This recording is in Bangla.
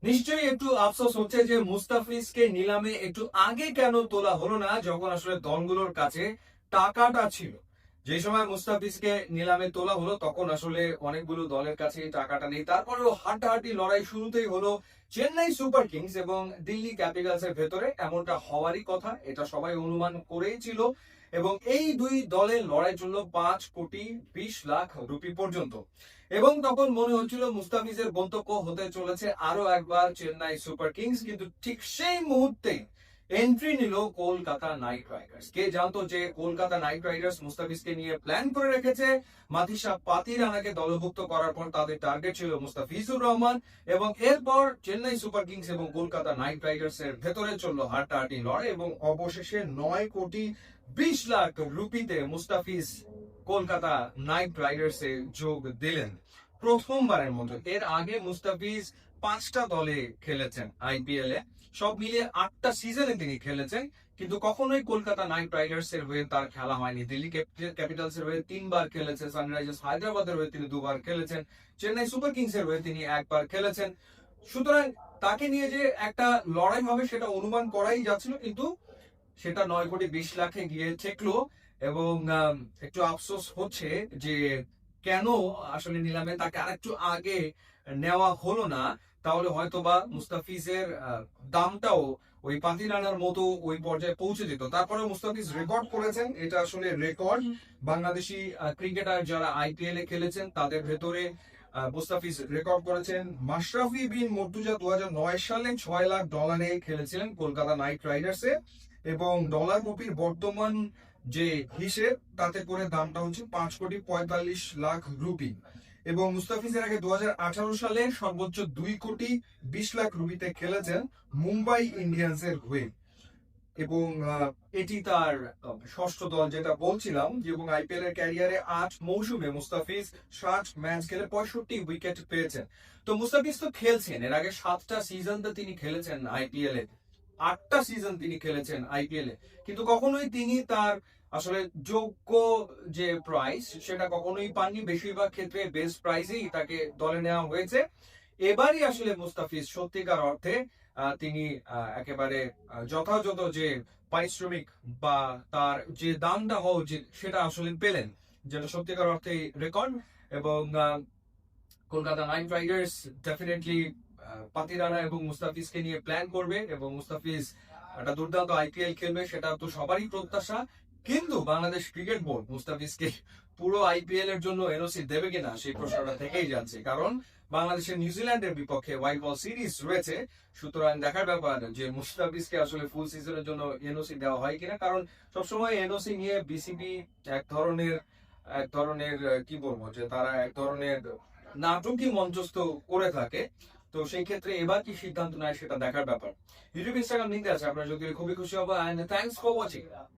নিশ্চয়ই একটু আফসোস হচ্ছে যে মুস্তাফিজকে নিলামে একটু আগে কেন তোলা হলো না, যখন আসলে দলগুলোর কাছে টাকাটা ছিল। যে সময় মুস্তাফিজকে নিলামে তোলা হলো তখন আসলে অনেকগুলো দলের কাছে টাকাটা নেই। তারপরেও হাড্ডাহাড্ডি লড়াই শুরুতেই হলো চেন্নাই সুপার কিংস এবং দিল্লি ক্যাপিটালস এর ভেতরে। এমনটা হওয়ারই কথা, এটা সবাই অনুমান করেই ছিল। এবং এই দুই দলের লড়াই চলল 5,20,00,000 রুপি পর্যন্ত। এবং তখন মনে হচ্ছিল মুস্তাফিজের গন্তব্য হতে চলেছে আরো একবার চেন্নাই সুপার কিংস, কিন্তু ঠিক সেই মুহূর্তে এন্ট্রি নিল কলকাতা নাইট রাইডার্স। কে জানতো যে কলকাতা নাইট রাইডার্স মুস্তাফিজকে নিয়ে প্ল্যান করে রেখেছে। মাথিসা পাতিরানাকে দলভুক্ত করার পর তাদের টার্গেট ছিল মুস্তাফিজুর রহমান, এবং এরপর চেন্নাই সুপার কিংস এবং কলকাতা নাইট রাইডার্স এর ভেতরে চললো হাড্ডাহাড্ডি লড়াই এবং অবশেষে 9,20,00,000 রুপিতে মুস্তাফিজ কলকাতা নাইট রাইডার্স এ যোগ দিলেন প্রথমবারের মতো। এর আগে মুস্তাফিজ 5টা দলে খেলেছেন আইপিএল এ, সব মিলিয়ে 8টা সিজনে তিনি খেলেছেন, কিন্তু কখনোই কলকাতা নাইট রাইডার্স এর হয়ে তার খেলা হয়নি। দিল্লি ক্যাপিটালস এর হয়ে 3বার খেলেছেন, সানরাইজার্স হায়দ্রাবাদের হয়ে তিনি 2বার খেলেছেন, চেন্নাই সুপার কিংস এর হয়ে তিনি 1বার খেলেছেন। সুতরাং তাকে নিয়ে যে একটা লড়াই হবে সেটা অনুমান করাই যাচ্ছিল, কিন্তু সেটা 9,20,00,000-এ গিয়ে ঠেকলো। এবং একটু আফসোস হচ্ছে যে কেন আসলে নিলামে তাকে আরেকটু আগে নেওয়া হলো না। তাহলে হয়তোবা মুস্তাফিজের দামটাও ওই পাতিরানার মতো ওই পর্যায়ে পৌঁছে যেত। তারপরে মুস্তাফিজ রেকর্ড করেছেন, এটা আসলে রেকর্ড। বাংলাদেশি ক্রিকেটার যারা আইপিএল এ খেলেছেন তাদের ভেতরে মুস্তাফিজ রেকর্ড করেছেন। মাশরাফি বিন মর্তুজা 2009 সালে $6,00,000 খেলেছিলেন কলকাতা নাইট রাইডার্স এ, এবং ডলার রুপির বর্তমান যে হিসেব তাতে করে দামটা হচ্ছে 5,45,00,000 রুপি। এবং মুস্তাফিজের আগে 2018 সালে সর্বোচ্চ 2,20,00,000 রুপিতে খেলেছেন মুম্বাই ইন্ডিয়ান্স এর হয়ে। এবং এটি তার ষষ্ঠ দল, যেটা বলছিলাম। এবং আইপিএল এর ক্যারিয়ারে 8 মৌসুমে মুস্তাফিজ 60 ম্যাচ খেলে 65 উইকেট পেয়েছেন। তো মুস্তাফিজ তো খেলছেন, এর আগে 7টা সিজন তো তিনি খেলেছেন আইপিএল এ, 8টা সিজন তিনি খেলেছেন আইপিএল এ, কিন্তু কখনোই তিনি তার আসলে যোগ্য যে প্রাইস সেটা কখনোই পাননি। বেশিরভাগ ক্ষেত্রে বেস্ট প্রাইসেই তাকে দলে নেওয়া হয়েছে। এবারই আসলে মুস্তাফিজ সত্যিকার অর্থে তিনি একেবারে যথাযথ যে পারিশ্রমিক বা তার যে দামটা হওয়া উচিত সেটা আসলে পেলেন, যেটা সত্যিকার অর্থে রেকর্ড। এবং Kolkata night Riders definitely Pathirana এবং মুস্তাফিজকে নিয়ে প্ল্যান করবে, এবং মুস্তাফিজ একটা দুর্দান্ত আইপিএল খেলবে, সেটা তো সবারই প্রত্যাশা। কিন্তু বাংলাদেশ ক্রিকেট বোর্ড মুস্তাফিজকে পুরো আইপিএল এর জন্য এনওসি দেবে কিনা সেই প্রশ্নটা থেকেই যাচ্ছে, কারণ বাংলাদেশের নিউজিল্যান্ডের বিপক্ষে হোয়াইট বল সিরিজ রয়েছে। সুতরাং দেখার ব্যাপার যে মুস্তাফিজকে আসলে ফুল সিজনের জন্য এনওসি দেওয়া হয় কিনা, কারণ সবসময় এনওসি নিয়ে বিসিবি এক ধরনের কি বলবো, যে তারা এক ধরনের নাটকই মঞ্চস্থ করে থাকে। তো সেই ক্ষেত্রে এবার কি সিদ্ধান্ত নেয় সেটা দেখার ব্যাপার। ইউটিউব ইনস্টাগ্রাম লিঙ্ক আছে, আপনারা যদি খুবই খুশি হবো। And thanks for watching.